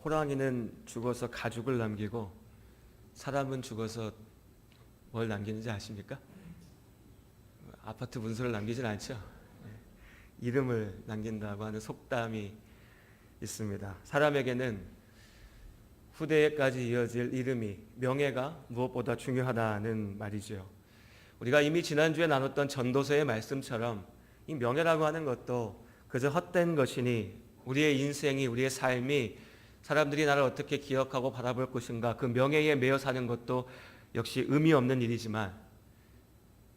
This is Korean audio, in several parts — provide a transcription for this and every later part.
호랑이는 죽어서 가죽을 남기고 사람은 죽어서 뭘 남기는지 아십니까? 아파트 문서를 남기진 않죠. 이름을 남긴다고 하는 속담이 있습니다. 사람에게는 후대에까지 이어질 이름이, 명예가 무엇보다 중요하다는 말이죠. 우리가 이미 지난주에 나눴던 전도서의 말씀처럼 이 명예라고 하는 것도 그저 헛된 것이니 우리의 인생이, 우리의 삶이 사람들이 나를 어떻게 기억하고 바라볼 것인가, 그 명예에 매여 사는 것도 역시 의미 없는 일이지만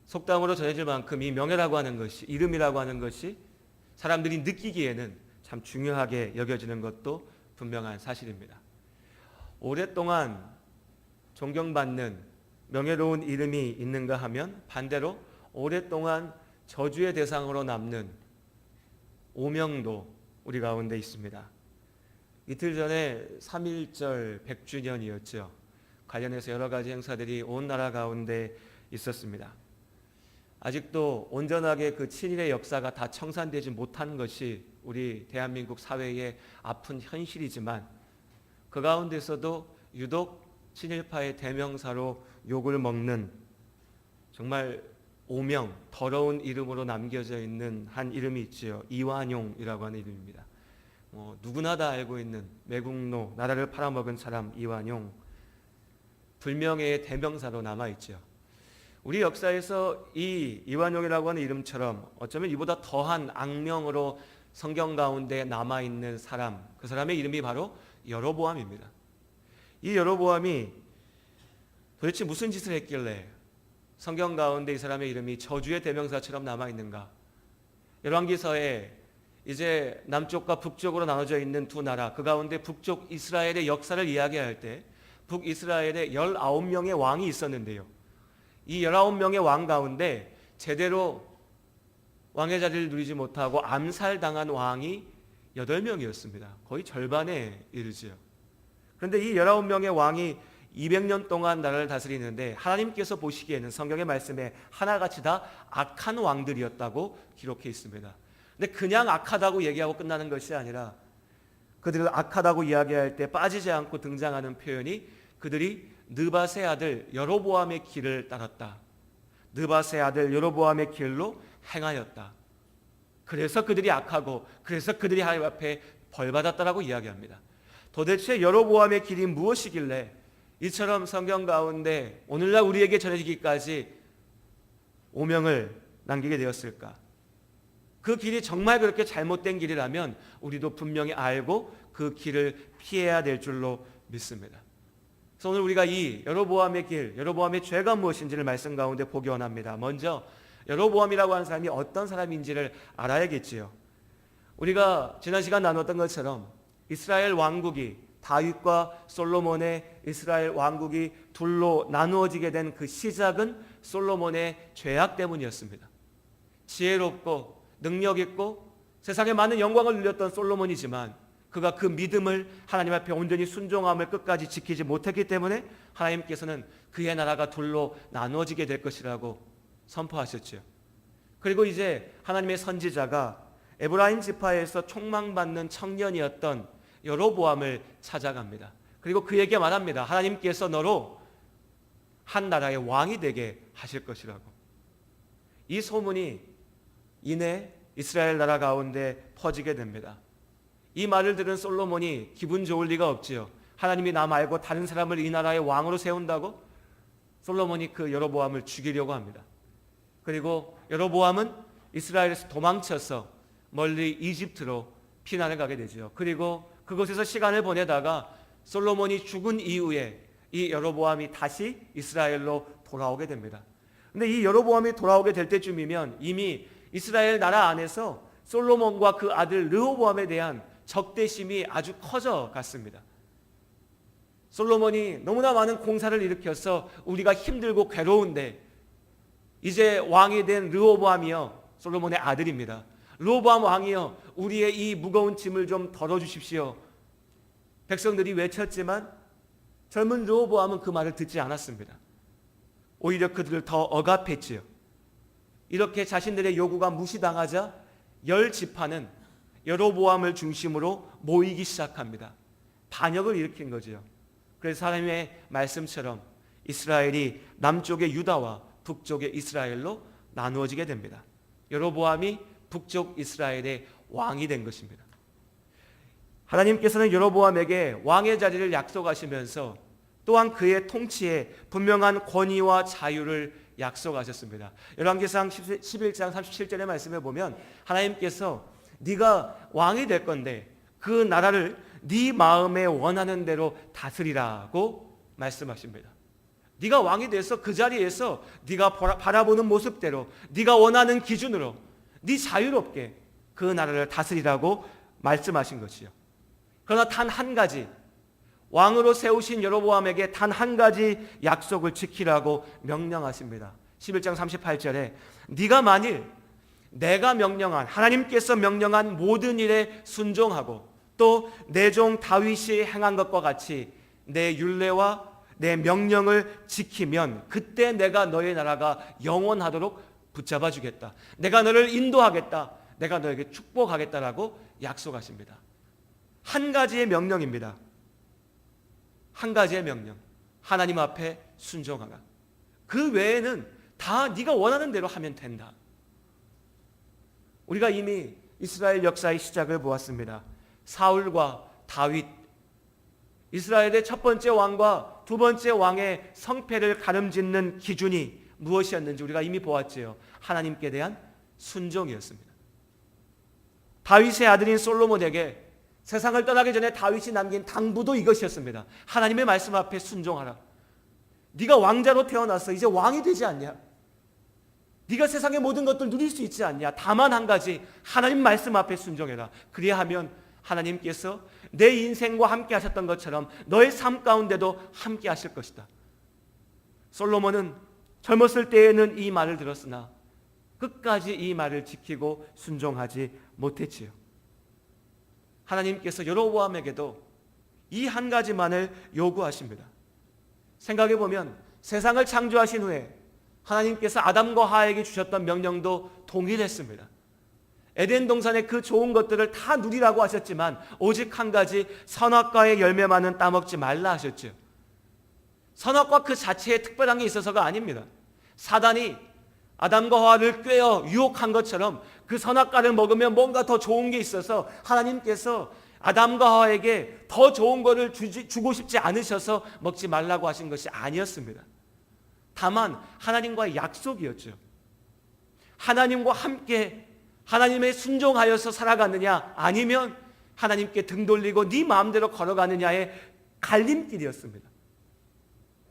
속담으로 전해질 만큼 이 명예라고 하는 것이, 이름이라고 하는 것이 사람들이 느끼기에는 참 중요하게 여겨지는 것도 분명한 사실입니다. 오랫동안 존경받는 명예로운 이름이 있는가 하면 반대로 오랫동안 저주의 대상으로 남는 오명도 우리 가운데 있습니다. 이틀 전에 3.1절 100주년이었죠. 관련해서 여러 가지 행사들이 온 나라 가운데 있었습니다. 아직도 온전하게 그 친일의 역사가 다 청산되지 못한 것이 우리 대한민국 사회의 아픈 현실이지만 그 가운데서도 유독 친일파의 대명사로 욕을 먹는 정말 오명, 더러운 이름으로 남겨져 있는 한 이름이 있지요. 이완용이라고 하는 이름입니다. 누구나 다 알고 있는 매국노, 나라를 팔아먹은 사람 이완용, 불명예의 대명사로 남아있죠. 우리 역사에서 이 이완용이라고 하는 이름처럼 어쩌면 이보다 더한 악명으로 성경 가운데 남아있는 사람, 그 사람의 이름이 바로 여로보암입니다. 이 여로보암이 도대체 무슨 짓을 했길래 성경 가운데 이 사람의 이름이 저주의 대명사처럼 남아있는가? 열왕기서에 이제 남쪽과 북쪽으로 나눠져 있는 두 나라, 그 가운데 북쪽 이스라엘의 역사를 이야기할 때 북이스라엘에 19명의 왕이 있었는데요. 이 19명의 왕 가운데 제대로 왕의 자리를 누리지 못하고 암살당한 왕이 8명이었습니다. 거의 절반에 이르지요. 그런데 이 19명의 왕이 200년 동안 나라를 다스리는데 하나님께서 보시기에는 성경의 말씀에 하나같이 다 악한 왕들이었다고 기록해 있습니다. 근데 그냥 악하다고 얘기하고 끝나는 것이 아니라 그들을 악하다고 이야기할 때 빠지지 않고 등장하는 표현이 그들이 느밧의 아들 여로보암의 길을 따랐다. 느밧의 아들 여로보암의 길로 행하였다. 그래서 그들이 악하고 그래서 그들이 하나님 앞에 벌받았다라고 이야기합니다. 도대체 여로보암의 길이 무엇이길래 이처럼 성경 가운데 오늘날 우리에게 전해지기까지 오명을 남기게 되었을까? 그 길이 정말 그렇게 잘못된 길이라면 우리도 분명히 알고 그 길을 피해야 될 줄로 믿습니다. 그래서 오늘 우리가 이 여로보암의 길, 여로보암의 죄가 무엇인지를 말씀 가운데 보기 원합니다. 먼저 여로보암이라고 하는 사람이 어떤 사람인지를 알아야겠지요. 우리가 지난 시간 나눴던 것처럼 이스라엘 왕국이, 다윗과 솔로몬의 이스라엘 왕국이 둘로 나누어지게 된 그 시작은 솔로몬의 죄악 때문이었습니다. 지혜롭고 능력 있고 세상에 많은 영광을 누렸던 솔로몬이지만 그가 그 믿음을 하나님 앞에 온전히 순종함을 끝까지 지키지 못했기 때문에 하나님께서는 그의 나라가 둘로 나누어지게 될 것이라고 선포하셨죠. 그리고 이제 하나님의 선지자가 에브라임 지파에서 촉망받는 청년이었던 여로보암을 찾아갑니다. 그리고 그에게 말합니다. 하나님께서 너로 한 나라의 왕이 되게 하실 것이라고. 이 소문이 이내 이스라엘 나라 가운데 퍼지게 됩니다. 이 말을 들은 솔로몬이 기분 좋을 리가 없지요. 하나님이 나 말고 다른 사람을 이 나라의 왕으로 세운다고? 솔로몬이 그 여로보암을 죽이려고 합니다. 그리고 여로보암은 이스라엘에서 도망쳐서 멀리 이집트로 피난을 가게 되죠. 그리고 그곳에서 시간을 보내다가 솔로몬이 죽은 이후에 이 여로보암이 다시 이스라엘로 돌아오게 됩니다. 근데 이 여로보암이 돌아오게 될 때쯤이면 이미 이스라엘 나라 안에서 솔로몬과 그 아들 르호보암에 대한 적대심이 아주 커져 갔습니다. 솔로몬이 너무나 많은 공사를 일으켜서 우리가 힘들고 괴로운데 이제 왕이 된 르호보암이요, 솔로몬의 아들입니다. 르호보암 왕이요, 우리의 이 무거운 짐을 좀 덜어주십시오. 백성들이 외쳤지만 젊은 르호보암은 그 말을 듣지 않았습니다. 오히려 그들을 더 억압했지요. 이렇게 자신들의 요구가 무시당하자 10지파는 여로보암을 중심으로 모이기 시작합니다. 반역을 일으킨 거죠. 그래서 하나님의 말씀처럼 이스라엘이 남쪽의 유다와 북쪽의 이스라엘로 나누어지게 됩니다. 여로보암이 북쪽 이스라엘의 왕이 된 것입니다. 하나님께서는 여로보암에게 왕의 자리를 약속하시면서 또한 그의 통치에 분명한 권위와 자유를 약속하셨습니다. 열왕기상 11장 37절의 말씀에 보면 하나님께서 네가 왕이 될 건데 그 나라를 네 마음에 원하는 대로 다스리라고 말씀하십니다. 네가 왕이 돼서 그 자리에서 네가 바라보는 모습대로 네가 원하는 기준으로 네 자유롭게 그 나라를 다스리라고 말씀하신 것이요. 그러나 단 한 가지, 왕으로 세우신 여로보암에게 단 한 가지 약속을 지키라고 명령하십니다. 11장 38절에 네가 만일 내가 명령한, 하나님께서 명령한 모든 일에 순종하고 또 내 종 다윗이 행한 것과 같이 내 율례와 내 명령을 지키면 그때 내가 너의 나라가 영원하도록 붙잡아 주겠다. 내가 너를 인도하겠다. 내가 너에게 축복하겠다라고 약속하십니다. 한 가지의 명령입니다. 한 가지의 명령. 하나님 앞에 순종하라. 그 외에는 다 네가 원하는 대로 하면 된다. 우리가 이미 이스라엘 역사의 시작을 보았습니다. 사울과 다윗, 이스라엘의 첫 번째 왕과 두 번째 왕의 성패를 가름짓는 기준이 무엇이었는지 우리가 이미 보았지요. 하나님께 대한 순종이었습니다. 다윗의 아들인 솔로몬에게 세상을 떠나기 전에 다윗이 남긴 당부도 이것이었습니다. 하나님의 말씀 앞에 순종하라. 네가 왕자로 태어나서 이제 왕이 되지 않냐? 네가 세상의 모든 것들 누릴 수 있지 않냐? 다만 한 가지, 하나님 말씀 앞에 순종해라. 그리하면 하나님께서 내 인생과 함께 하셨던 것처럼 너의 삶 가운데도 함께 하실 것이다. 솔로몬은 젊었을 때에는 이 말을 들었으나 끝까지 이 말을 지키고 순종하지 못했지요. 하나님께서 여로보암에게도 이 한 가지만을 요구하십니다. 생각해 보면 세상을 창조하신 후에 하나님께서 아담과 하와에게 주셨던 명령도 동일했습니다. 에덴 동산의 그 좋은 것들을 다 누리라고 하셨지만 오직 한 가지, 선악과의 열매만은 따먹지 말라 하셨죠. 선악과 그 자체에 특별한 게 있어서가 아닙니다. 사단이 아담과 하와를 꿰어 유혹한 것처럼 그 선악과를 먹으면 뭔가 더 좋은 게 있어서 하나님께서 아담과 하와에게 더 좋은 것을 주고 싶지 않으셔서 먹지 말라고 하신 것이 아니었습니다. 다만 하나님과의 약속이었죠. 하나님과 함께 하나님의 순종하여서 살아가느냐 아니면 하나님께 등 돌리고 네 마음대로 걸어가느냐의 갈림길이었습니다.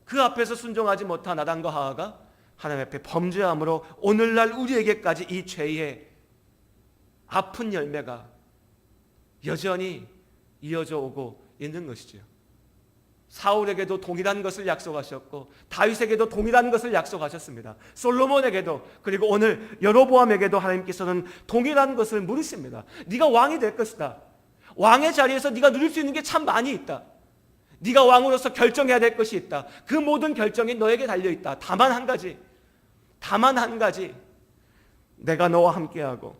그 앞에서 순종하지 못한 아담과 하와가 하나님 앞에 범죄함으로 오늘날 우리에게까지 이 죄의 아픈 열매가 여전히 이어져 오고 있는 것이죠. 사울에게도 동일한 것을 약속하셨고 다윗에게도 동일한 것을 약속하셨습니다. 솔로몬에게도, 그리고 오늘 여로보암에게도 하나님께서는 동일한 것을 물으십니다. 네가 왕이 될 것이다. 왕의 자리에서 네가 누릴 수 있는 게 참 많이 있다. 네가 왕으로서 결정해야 될 것이 있다. 그 모든 결정이 너에게 달려있다. 다만 한 가지, 내가 너와 함께하고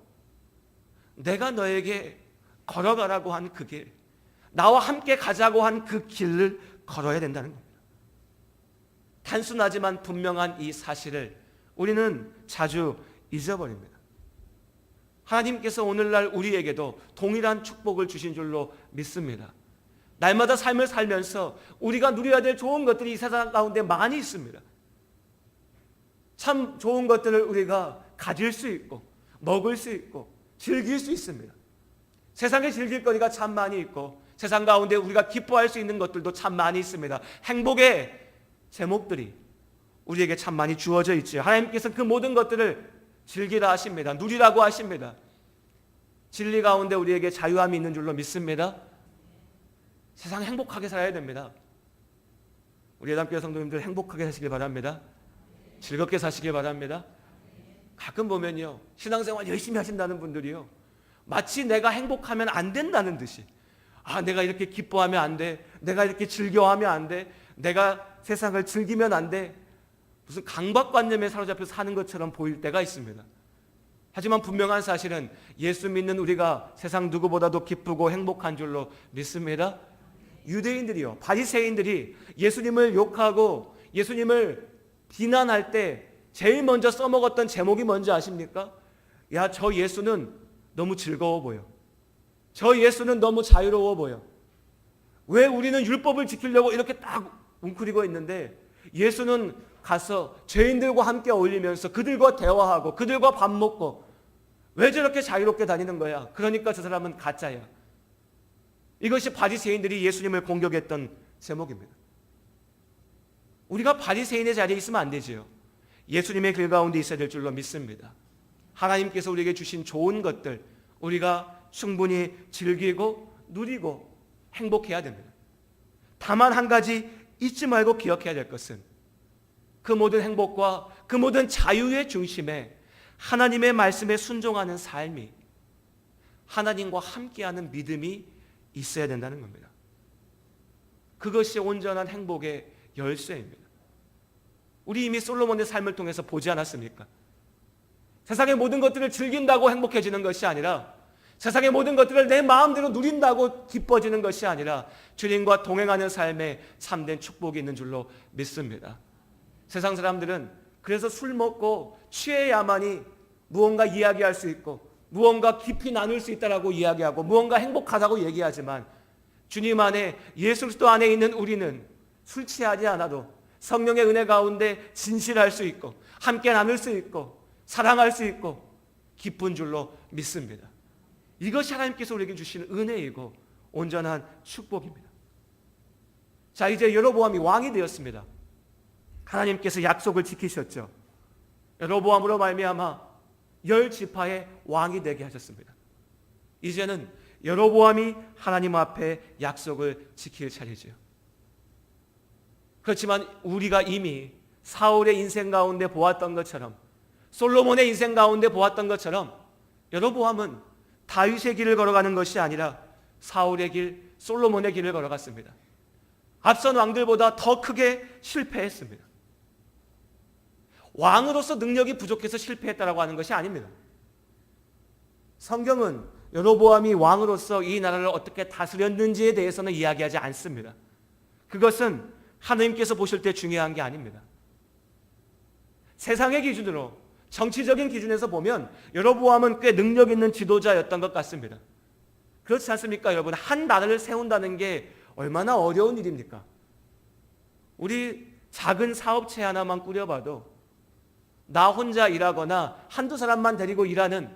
내가 너에게 걸어가라고 한 그 길, 나와 함께 가자고 한 그 길을 걸어야 된다는 겁니다. 단순하지만 분명한 이 사실을 우리는 자주 잊어버립니다. 하나님께서 오늘날 우리에게도 동일한 축복을 주신 줄로 믿습니다. 날마다 삶을 살면서 우리가 누려야 될 좋은 것들이 이 세상 가운데 많이 있습니다. 참 좋은 것들을 우리가 가질 수 있고 먹을 수 있고 즐길 수 있습니다. 세상에 즐길 거리가 참 많이 있고 세상 가운데 우리가 기뻐할 수 있는 것들도 참 많이 있습니다. 행복의 제목들이 우리에게 참 많이 주어져 있지요. 하나님께서 그 모든 것들을 즐기라 하십니다. 누리라고 하십니다. 진리 가운데 우리에게 자유함이 있는 줄로 믿습니다. 세상 행복하게 살아야 됩니다. 우리 예담교회 성도님들 행복하게 사시길 바랍니다. 즐겁게 사시길 바랍니다. 가끔 보면요, 신앙생활 열심히 하신다는 분들이요, 마치 내가 행복하면 안 된다는 듯이, 내가 이렇게 기뻐하면 안 돼, 내가 이렇게 즐겨하면 안 돼, 내가 세상을 즐기면 안 돼, 무슨 강박관념에 사로잡혀 사는 것처럼 보일 때가 있습니다. 하지만 분명한 사실은 예수 믿는 우리가 세상 누구보다도 기쁘고 행복한 줄로 믿습니다. 유대인들이요, 바리새인들이 예수님을 욕하고 예수님을 비난할 때 제일 먼저 써먹었던 제목이 뭔지 아십니까? 야, 저 예수는 너무 즐거워 보여. 저 예수는 너무 자유로워 보여. 왜 우리는 율법을 지키려고 이렇게 딱 웅크리고 있는데 예수는 가서 죄인들과 함께 어울리면서 그들과 대화하고 그들과 밥 먹고 왜 저렇게 자유롭게 다니는 거야? 그러니까 저 사람은 가짜야. 이것이 바리새인들이 예수님을 공격했던 제목입니다. 우리가 바리새인의 자리에 있으면 안 되지요. 예수님의 길 가운데 있어야 될 줄로 믿습니다. 하나님께서 우리에게 주신 좋은 것들 우리가 충분히 즐기고 누리고 행복해야 됩니다. 다만 한 가지 잊지 말고 기억해야 될 것은 그 모든 행복과 그 모든 자유의 중심에 하나님의 말씀에 순종하는 삶이, 하나님과 함께하는 믿음이 있어야 된다는 겁니다. 그것이 온전한 행복의 열쇠입니다. 우리 이미 솔로몬의 삶을 통해서 보지 않았습니까? 세상의 모든 것들을 즐긴다고 행복해지는 것이 아니라, 세상의 모든 것들을 내 마음대로 누린다고 기뻐지는 것이 아니라 주님과 동행하는 삶에 참된 축복이 있는 줄로 믿습니다. 세상 사람들은 그래서 술 먹고 취해야만이 무언가 이야기할 수 있고 무언가 깊이 나눌 수 있다라고 이야기하고 무언가 행복하다고 얘기하지만, 주님 안에, 예수 그리스도 안에 있는 우리는 술 취하지 않아도 성령의 은혜 가운데 진실할 수 있고 함께 나눌 수 있고 사랑할 수 있고 기쁜 줄로 믿습니다. 이것이 하나님께서 우리에게 주시는 은혜이고 온전한 축복입니다. 자, 이제 여로보암이 왕이 되었습니다. 하나님께서 약속을 지키셨죠. 여로보암으로 말미암아 10지파의 왕이 되게 하셨습니다. 이제는 여로보암이 하나님 앞에 약속을 지킬 차례지요. 그렇지만 우리가 이미 사울의 인생 가운데 보았던 것처럼, 솔로몬의 인생 가운데 보았던 것처럼 여로보암은 다윗의 길을 걸어가는 것이 아니라 사울의 길, 솔로몬의 길을 걸어갔습니다. 앞선 왕들보다 더 크게 실패했습니다. 왕으로서 능력이 부족해서 실패했다라고 하는 것이 아닙니다. 성경은 여로보암이 왕으로서 이 나라를 어떻게 다스렸는지에 대해서는 이야기하지 않습니다. 그것은 하나님께서 보실 때 중요한 게 아닙니다. 세상의 기준으로, 정치적인 기준에서 보면 여로보암은 꽤 능력 있는 지도자였던 것 같습니다. 그렇지 않습니까, 여러분? 한 나라를 세운다는 게 얼마나 어려운 일입니까? 우리 작은 사업체 하나만 꾸려봐도 나 혼자 일하거나 한두 사람만 데리고 일하는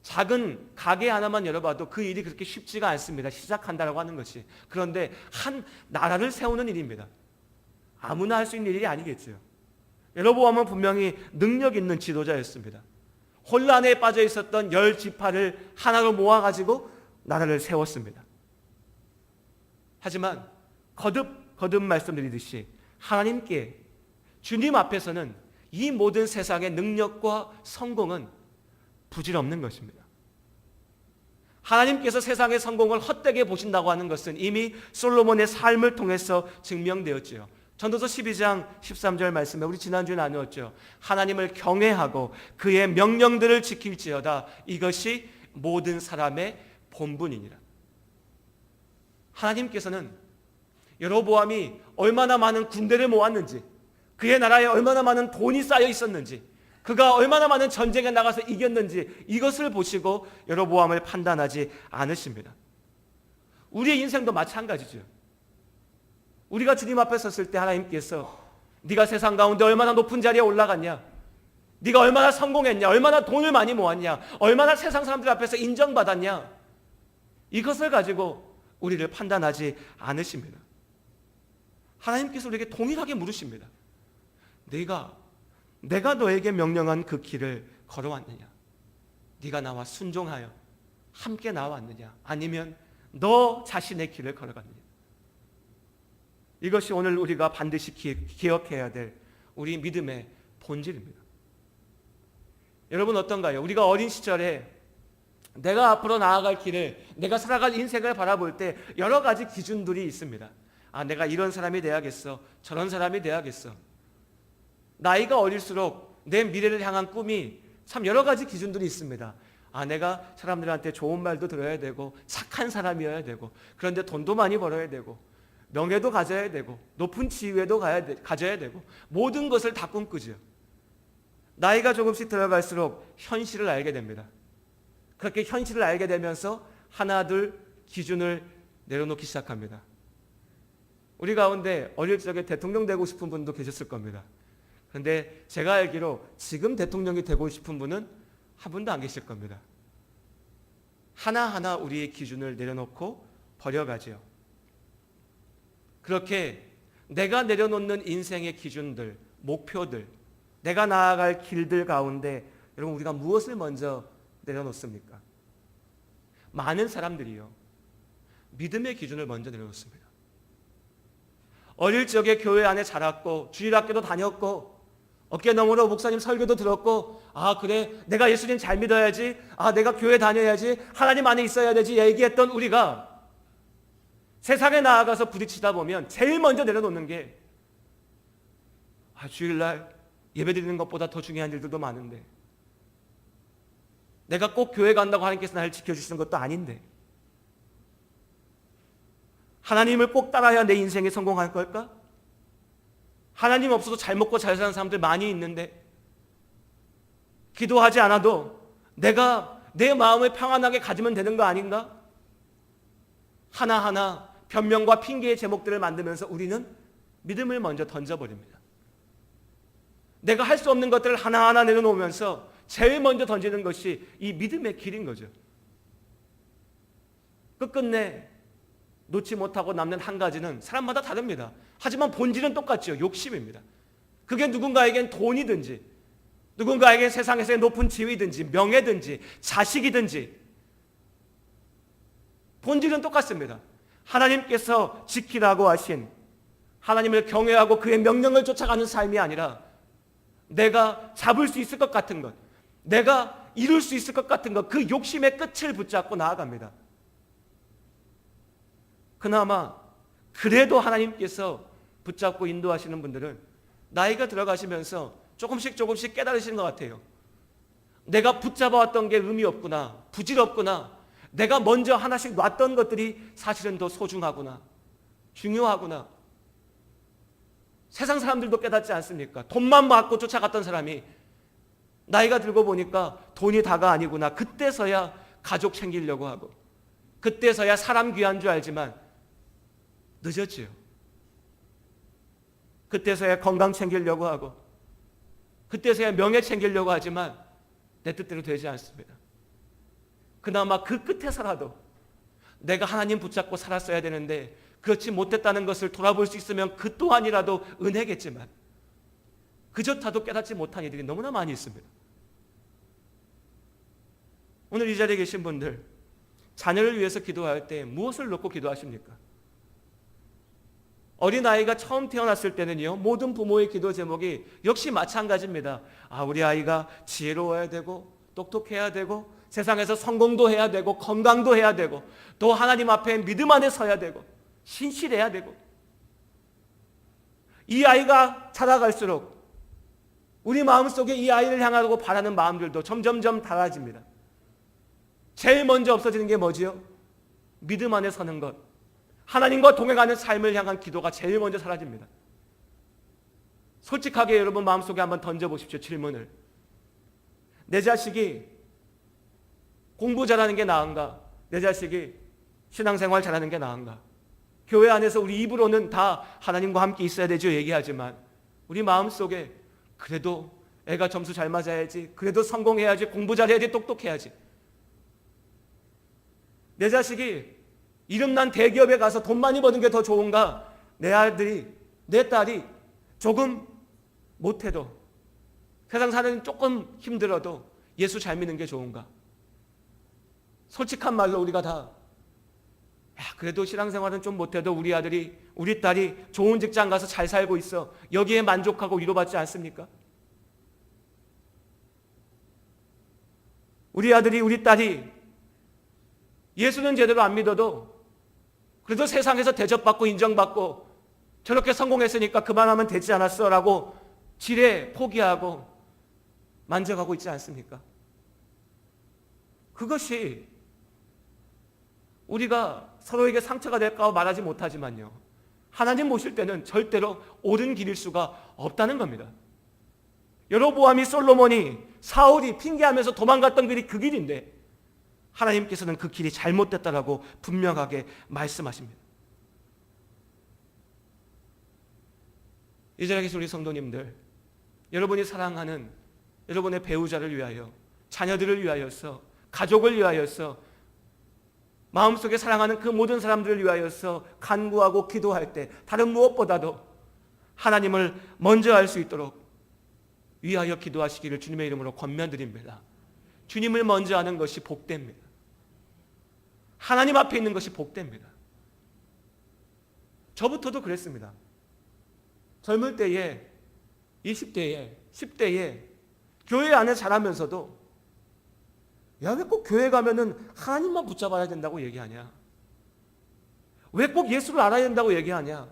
작은 가게 하나만 열어봐도 그 일이 그렇게 쉽지가 않습니다. 시작한다라고 하는 것이. 그런데 한 나라를 세우는 일입니다. 아무나 할 수 있는 일이 아니겠죠. 여로보암은 분명히 능력 있는 지도자였습니다. 혼란에 빠져 있었던 10지파를 하나로 모아가지고 나라를 세웠습니다. 하지만 거듭 말씀드리듯이 하나님께, 주님 앞에서는 이 모든 세상의 능력과 성공은 부질없는 것입니다. 하나님께서 세상의 성공을 헛되게 보신다고 하는 것은 이미 솔로몬의 삶을 통해서 증명되었지요. 전도서 12장 13절 말씀에 우리 지난주에 나누었죠. 하나님을 경외하고 그의 명령들을 지킬지어다. 이것이 모든 사람의 본분이니라. 하나님께서는 여로보암이 얼마나 많은 군대를 모았는지, 그의 나라에 얼마나 많은 돈이 쌓여 있었는지, 그가 얼마나 많은 전쟁에 나가서 이겼는지 이것을 보시고 여로보암을 판단하지 않으십니다. 우리의 인생도 마찬가지죠. 우리가 주님 앞에 섰을 때 하나님께서 네가 세상 가운데 얼마나 높은 자리에 올라갔냐, 네가 얼마나 성공했냐, 얼마나 돈을 많이 모았냐, 얼마나 세상 사람들 앞에서 인정받았냐, 이것을 가지고 우리를 판단하지 않으십니다. 하나님께서 우리에게 동일하게 물으십니다. 내가 너에게 명령한 그 길을 걸어왔느냐? 네가 나와 순종하여 함께 나왔느냐? 아니면 너 자신의 길을 걸어갔느냐? 이것이 오늘 우리가 반드시 기억해야 될 우리 믿음의 본질입니다. 여러분 어떤가요? 우리가 어린 시절에 내가 앞으로 나아갈 길을, 내가 살아갈 인생을 바라볼 때 여러 가지 기준들이 있습니다. 아, 내가 이런 사람이 돼야겠어, 저런 사람이 돼야겠어. 나이가 어릴수록 내 미래를 향한 꿈이 참 여러 가지 기준들이 있습니다. 아, 내가 사람들한테 좋은 말도 들어야 되고 착한 사람이어야 되고, 그런데 돈도 많이 벌어야 되고, 명예도 가져야 되고 높은 지위도 가져야 되고 모든 것을 다 꿈꾸죠. 나이가 조금씩 들어갈수록 현실을 알게 됩니다. 그렇게 현실을 알게 되면서 하나둘 기준을 내려놓기 시작합니다. 우리 가운데 어릴 적에 대통령 되고 싶은 분도 계셨을 겁니다. 그런데 제가 알기로 지금 대통령이 되고 싶은 분은 한 분도 안 계실 겁니다. 하나하나 우리의 기준을 내려놓고 버려가죠. 그렇게 내가 내려놓는 인생의 기준들, 목표들, 내가 나아갈 길들 가운데 여러분 우리가 무엇을 먼저 내려놓습니까? 많은 사람들이요, 믿음의 기준을 먼저 내려놓습니다. 어릴 적에 교회 안에 자랐고 주일학교도 다녔고 어깨너머로 목사님 설교도 들었고, 아 그래 내가 예수님 잘 믿어야지, 아 내가 교회 다녀야지, 하나님 안에 있어야 되지 얘기했던 우리가 세상에 나아가서 부딪히다 보면 제일 먼저 내려놓는 게 주일날 예배드리는 것보다 더 중요한 일들도 많은데, 내가 꼭 교회 간다고 하나님께서 나를 지켜주시는 것도 아닌데, 하나님을 꼭 따라야 내 인생에 성공할 걸까? 하나님 없어도 잘 먹고 잘 사는 사람들 많이 있는데, 기도하지 않아도 내가 내 마음을 평안하게 가지면 되는 거 아닌가? 하나하나 변명과 핑계의 제목들을 만들면서 우리는 믿음을 먼저 던져버립니다. 내가 할 수 없는 것들을 하나하나 내려놓으면서 제일 먼저 던지는 것이 이 믿음의 길인 거죠. 끝끝내 놓지 못하고 남는 한 가지는 사람마다 다릅니다. 하지만 본질은 똑같죠. 욕심입니다. 그게 누군가에겐 돈이든지, 누군가에겐 세상에서의 높은 지위든지, 명예든지, 자식이든지 본질은 똑같습니다. 하나님께서 지키라고 하신, 하나님을 경외하고 그의 명령을 쫓아가는 삶이 아니라 내가 잡을 수 있을 것 같은 것, 내가 이룰 수 있을 것 같은 것, 그 욕심의 끝을 붙잡고 나아갑니다. 그나마 그래도 하나님께서 붙잡고 인도하시는 분들은 나이가 들어가시면서 조금씩 깨달으시는 것 같아요. 내가 붙잡아왔던 게 의미 없구나, 부질없구나, 내가 먼저 하나씩 놨던 것들이 사실은 더 소중하구나, 중요하구나. 세상 사람들도 깨닫지 않습니까? 돈만 받고 쫓아갔던 사람이 나이가 들고 보니까 돈이 다가 아니구나. 그때서야 가족 챙기려고 하고, 그때서야 사람 귀한 줄 알지만 늦었지요. 그때서야 건강 챙기려고 하고, 그때서야 명예 챙기려고 하지만 내 뜻대로 되지 않습니다. 그나마 그 끝에서라도 내가 하나님 붙잡고 살았어야 되는데 그렇지 못했다는 것을 돌아볼 수 있으면 그 또한이라도 은혜겠지만, 그조차도 깨닫지 못한 이들이 너무나 많이 있습니다. 오늘 이 자리에 계신 분들, 자녀를 위해서 기도할 때 무엇을 놓고 기도하십니까? 어린아이가 처음 태어났을 때는요, 모든 부모의 기도 제목이 역시 마찬가지입니다. 우리 아이가 지혜로워야 되고 똑똑해야 되고 세상에서 성공도 해야 되고 건강도 해야 되고 또 하나님 앞에 믿음 안에 서야 되고 신실해야 되고. 이 아이가 자라갈수록 우리 마음속에 이 아이를 향하고 바라는 마음들도 점점점 달라집니다. 제일 먼저 없어지는 게 뭐지요? 믿음 안에 서는 것, 하나님과 동행하는 삶을 향한 기도가 제일 먼저 사라집니다. 솔직하게 여러분 마음속에 한번 던져보십시오. 질문을. 내 자식이 공부 잘하는 게 나은가? 내 자식이 신앙생활 잘하는 게 나은가? 교회 안에서 우리 입으로는 다 하나님과 함께 있어야 되죠 얘기하지만, 우리 마음속에 그래도 애가 점수 잘 맞아야지, 그래도 성공해야지, 공부 잘해야지, 똑똑해야지. 내 자식이 이름난 대기업에 가서 돈 많이 버는 게 더 좋은가? 내 아들이, 내 딸이 조금 못해도, 세상 사는 조금 힘들어도 예수 잘 믿는 게 좋은가? 솔직한 말로 우리가 다 그래도 신앙생활은 좀 못해도 우리 아들이, 우리 딸이 좋은 직장 가서 잘 살고 있어, 여기에 만족하고 위로받지 않습니까? 우리 아들이, 우리 딸이 예수는 제대로 안 믿어도 그래도 세상에서 대접받고 인정받고 저렇게 성공했으니까 그만하면 되지 않았어 라고 지레 포기하고 만족하고 있지 않습니까? 그것이 우리가 서로에게 상처가 될까 말하지 못하지만요, 하나님 모실 때는 절대로 옳은 길일 수가 없다는 겁니다. 여로보암이, 솔로몬이, 사울이 핑계하면서 도망갔던 길이 그 길인데 하나님께서는 그 길이 잘못됐다라고 분명하게 말씀하십니다. 이 자리에서 우리 성도님들, 여러분이 사랑하는 여러분의 배우자를 위하여, 자녀들을 위하여서, 가족을 위하여서, 마음속에 사랑하는 그 모든 사람들을 위하여서 간구하고 기도할 때 다른 무엇보다도 하나님을 먼저 알 수 있도록 위하여 기도하시기를 주님의 이름으로 권면드립니다. 주님을 먼저 아는 것이 복됩니다. 하나님 앞에 있는 것이 복됩니다. 저부터도 그랬습니다. 젊을 때에, 20대에, 10대에 교회 안에 자라면서도 야, 왜 꼭 교회 가면은 하나님만 붙잡아야 된다고 얘기하냐? 왜 꼭 예수를 알아야 된다고 얘기하냐?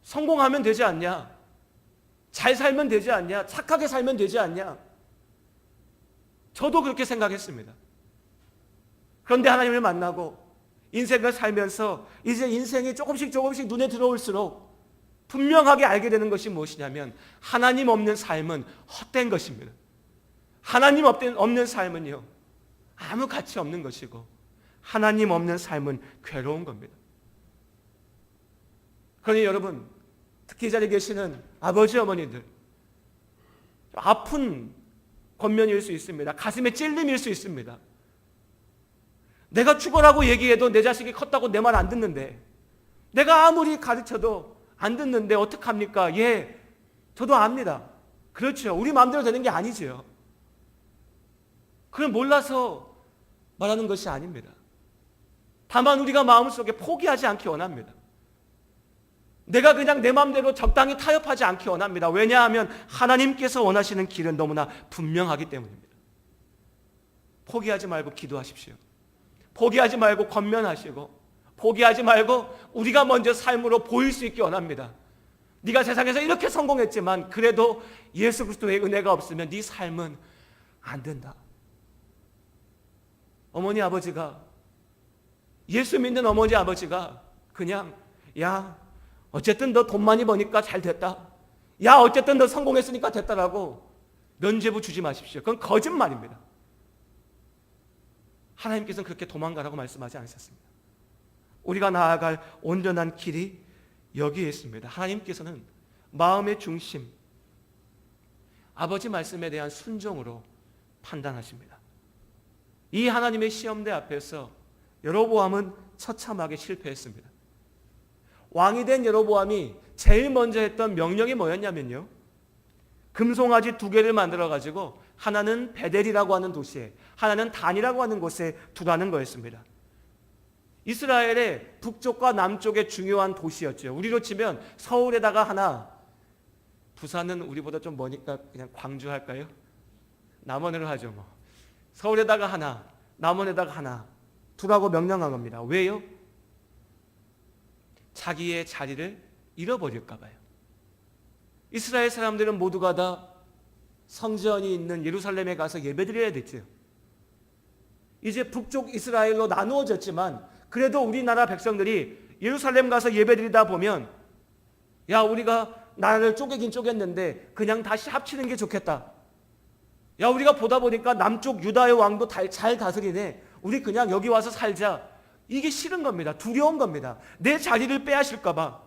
성공하면 되지 않냐? 잘 살면 되지 않냐? 착하게 살면 되지 않냐? 저도 그렇게 생각했습니다. 그런데 하나님을 만나고 인생을 살면서 이제 인생이 조금씩 눈에 들어올수록 분명하게 알게 되는 것이 무엇이냐면 하나님 없는 삶은 헛된 것입니다. 하나님 없는 삶은요, 아무 가치 없는 것이고 하나님 없는 삶은 괴로운 겁니다. 그러니 여러분, 특히 이 자리에 계시는 아버지, 어머니들, 아픈 권면일 수 있습니다. 가슴에 찔림일 수 있습니다. 내가 죽어라고 얘기해도 내 자식이 컸다고 내 말 안 듣는데, 내가 아무리 가르쳐도 안 듣는데 어떡합니까? 예, 저도 압니다. 그렇죠. 우리 마음대로 되는 게 아니죠. 그걸 몰라서 말하는 것이 아닙니다. 다만 우리가 마음속에 포기하지 않기 원합니다. 내가 그냥 내 마음대로 적당히 타협하지 않기 원합니다. 왜냐하면 하나님께서 원하시는 길은 너무나 분명하기 때문입니다. 포기하지 말고 기도하십시오. 포기하지 말고 권면하시고, 포기하지 말고 우리가 먼저 삶으로 보일 수 있기 원합니다. 네가 세상에서 이렇게 성공했지만 그래도 예수 그리스도의 은혜가 없으면 네 삶은 안 된다. 어머니 아버지가, 예수 믿는 어머니 아버지가 그냥 야, 어쨌든 너 돈 많이 버니까 잘 됐다, 야, 어쨌든 너 성공했으니까 됐다라고 면죄부 주지 마십시오. 그건 거짓말입니다. 하나님께서는 그렇게 도망가라고 말씀하지 않으셨습니다. 우리가 나아갈 온전한 길이 여기에 있습니다. 하나님께서는 마음의 중심, 아버지 말씀에 대한 순종으로 판단하십니다. 이 하나님의 시험대 앞에서 여로보암은 처참하게 실패했습니다. 왕이 된 여로보암이 제일 먼저 했던 명령이 뭐였냐면요, 금송아지 2개를 만들어가지고 하나는 베델이라고 하는 도시에, 하나는 단이라고 하는 곳에 두라는 거였습니다. 이스라엘의 북쪽과 남쪽의 중요한 도시였죠. 우리로 치면 서울에다가 하나, 부산은 우리보다 좀 머니까 그냥 광주 할까요? 남원으로 하죠 뭐. 서울에다가 하나, 남원에다가 하나 두라고 명령한 겁니다. 왜요? 자기의 자리를 잃어버릴까 봐요. 이스라엘 사람들은 모두가 다 성전이 있는 예루살렘에 가서 예배드려야 됐죠. 이제 북쪽 이스라엘로 나누어졌지만 그래도 우리나라 백성들이 예루살렘 가서 예배드리다 보면 야, 우리가 나라를 쪼개긴 쪼갰는데 그냥 다시 합치는 게 좋겠다. 야, 우리가 보다 보니까 남쪽 유다의 왕도 잘 다스리네, 우리 그냥 여기 와서 살자. 이게 싫은 겁니다. 두려운 겁니다. 내 자리를 빼앗을까 봐,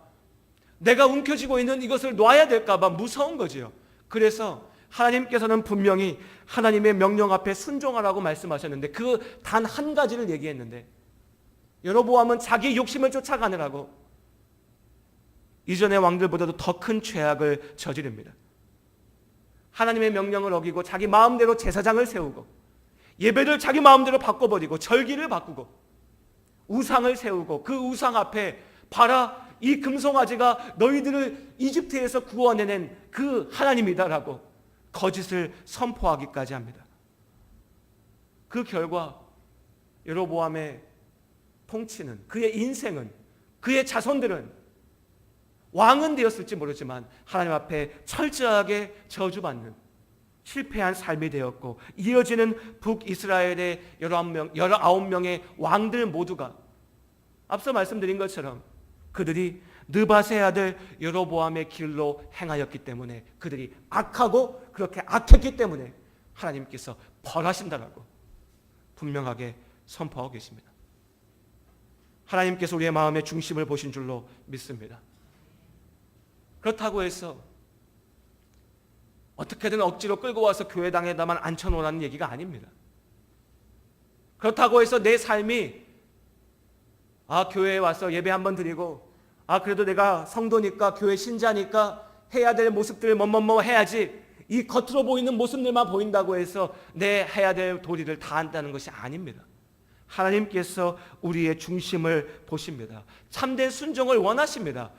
내가 움켜쥐고 있는 이것을 놔야 될까 봐 무서운 거지요. 그래서 하나님께서는 분명히 하나님의 명령 앞에 순종하라고 말씀하셨는데 그 단 한 가지를 얘기했는데 여로보암은 자기 욕심을 쫓아가느라고 이전의 왕들보다도 더 큰 죄악을 저지릅니다. 하나님의 명령을 어기고 자기 마음대로 제사장을 세우고 예배를 자기 마음대로 바꿔버리고 절기를 바꾸고 우상을 세우고 그 우상 앞에 봐라, 이 금송아지가 너희들을 이집트에서 구원해낸 그 하나님이다라고 거짓을 선포하기까지 합니다. 그 결과 여로보암의 통치는, 그의 인생은, 그의 자손들은 왕은 되었을지 모르지만 하나님 앞에 철저하게 저주받는 실패한 삶이 되었고, 이어지는 북이스라엘의 19명의 왕들 모두가 앞서 말씀드린 것처럼 그들이 느밧의 아들 여로보암의 길로 행하였기 때문에, 그들이 악하고 그렇게 악했기 때문에 하나님께서 벌하신다라고 분명하게 선포하고 계십니다. 하나님께서 우리의 마음의 중심을 보신 줄로 믿습니다. 그렇다고 해서 어떻게든 억지로 끌고 와서 교회당에다만 앉혀놓으라는 얘기가 아닙니다. 그렇다고 해서 내 삶이 교회에 와서 예배 한번 드리고 그래도 내가 성도니까 교회 신자니까 해야 될 모습들 뭐뭐뭐 해야지, 이 겉으로 보이는 모습들만 보인다고 해서 내 해야 될 도리를 다 한다는 것이 아닙니다. 하나님께서 우리의 중심을 보십니다. 참된 순종을 원하십니다.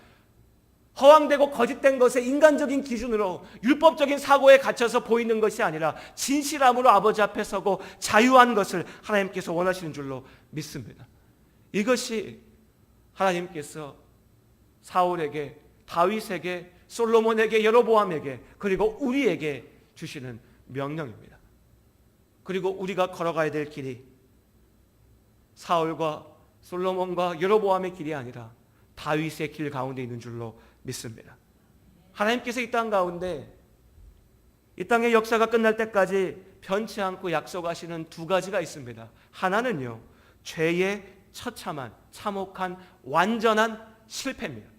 허황되고 거짓된 것에 인간적인 기준으로 율법적인 사고에 갇혀서 보이는 것이 아니라 진실함으로 아버지 앞에 서고 자유한 것을 하나님께서 원하시는 줄로 믿습니다. 이것이 하나님께서 사울에게, 다윗에게, 솔로몬에게, 여로보암에게, 그리고 우리에게 주시는 명령입니다. 그리고 우리가 걸어가야 될 길이 사울과 솔로몬과 여로보암의 길이 아니라 다윗의 길 가운데 있는 줄로 믿습니다. 하나님께서 이 땅 가운데, 이 땅의 역사가 끝날 때까지 변치 않고 약속하시는 두 가지가 있습니다. 하나는요, 죄의 처참한, 참혹한, 완전한 실패입니다.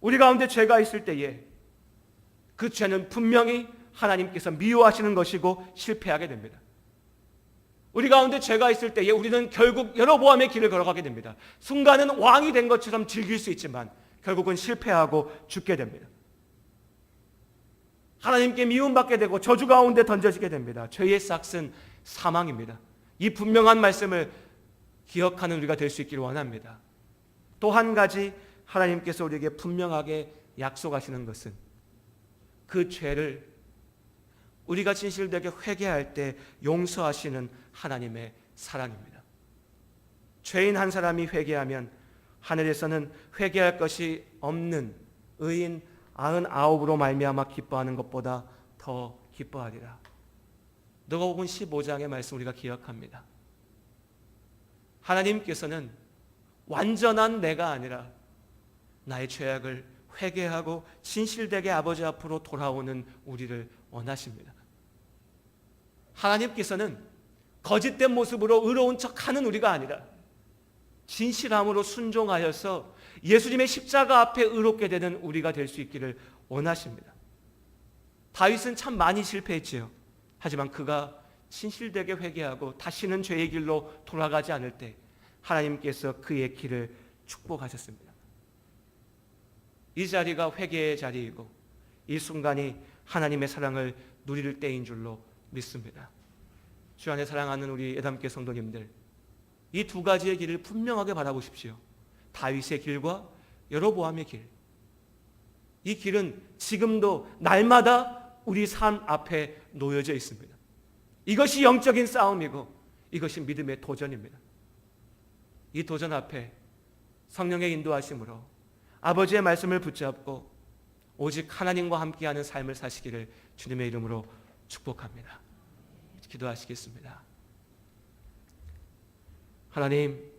우리 가운데 죄가 있을 때에 그 죄는 분명히 하나님께서 미워하시는 것이고 실패하게 됩니다. 우리 가운데 죄가 있을 때에 우리는 결국 여로보암의 길을 걸어가게 됩니다. 순간은 왕이 된 것처럼 즐길 수 있지만 결국은 실패하고 죽게 됩니다. 하나님께 미움받게 되고 저주 가운데 던져지게 됩니다. 죄의 싹은 사망입니다. 이 분명한 말씀을 기억하는 우리가 될 수 있기를 원합니다. 또 한 가지 하나님께서 우리에게 분명하게 약속하시는 것은 그 죄를 우리가 진실되게 회개할 때 용서하시는 하나님의 사랑입니다. 죄인 한 사람이 회개하면 하늘에서는 회개할 것이 없는 의인 99으로 말미암아 기뻐하는 것보다 더 기뻐하리라. 누가복음 15장의 말씀 우리가 기억합니다. 하나님께서는 완전한 내가 아니라 나의 죄악을 회개하고 진실되게 아버지 앞으로 돌아오는 우리를 원하십니다. 하나님께서는 거짓된 모습으로 의로운 척하는 우리가 아니라 진실함으로 순종하여서 예수님의 십자가 앞에 의롭게 되는 우리가 될 수 있기를 원하십니다. 다윗은 참 많이 실패했지요. 하지만 그가 진실되게 회개하고 다시는 죄의 길로 돌아가지 않을 때 하나님께서 그의 길을 축복하셨습니다. 이 자리가 회개의 자리이고 이 순간이 하나님의 사랑을 누릴 때인 줄로 믿습니다. 주 안에 사랑하는 우리 예담교회 성도님들, 이 두 가지의 길을 분명하게 바라보십시오. 다윗의 길과 여로보암의 길. 이 길은 지금도 날마다 우리 삶 앞에 놓여져 있습니다. 이것이 영적인 싸움이고 이것이 믿음의 도전입니다. 이 도전 앞에 성령의 인도하심으로 아버지의 말씀을 붙잡고 오직 하나님과 함께하는 삶을 사시기를 주님의 이름으로 축복합니다. 기도하시겠습니다. 하나님,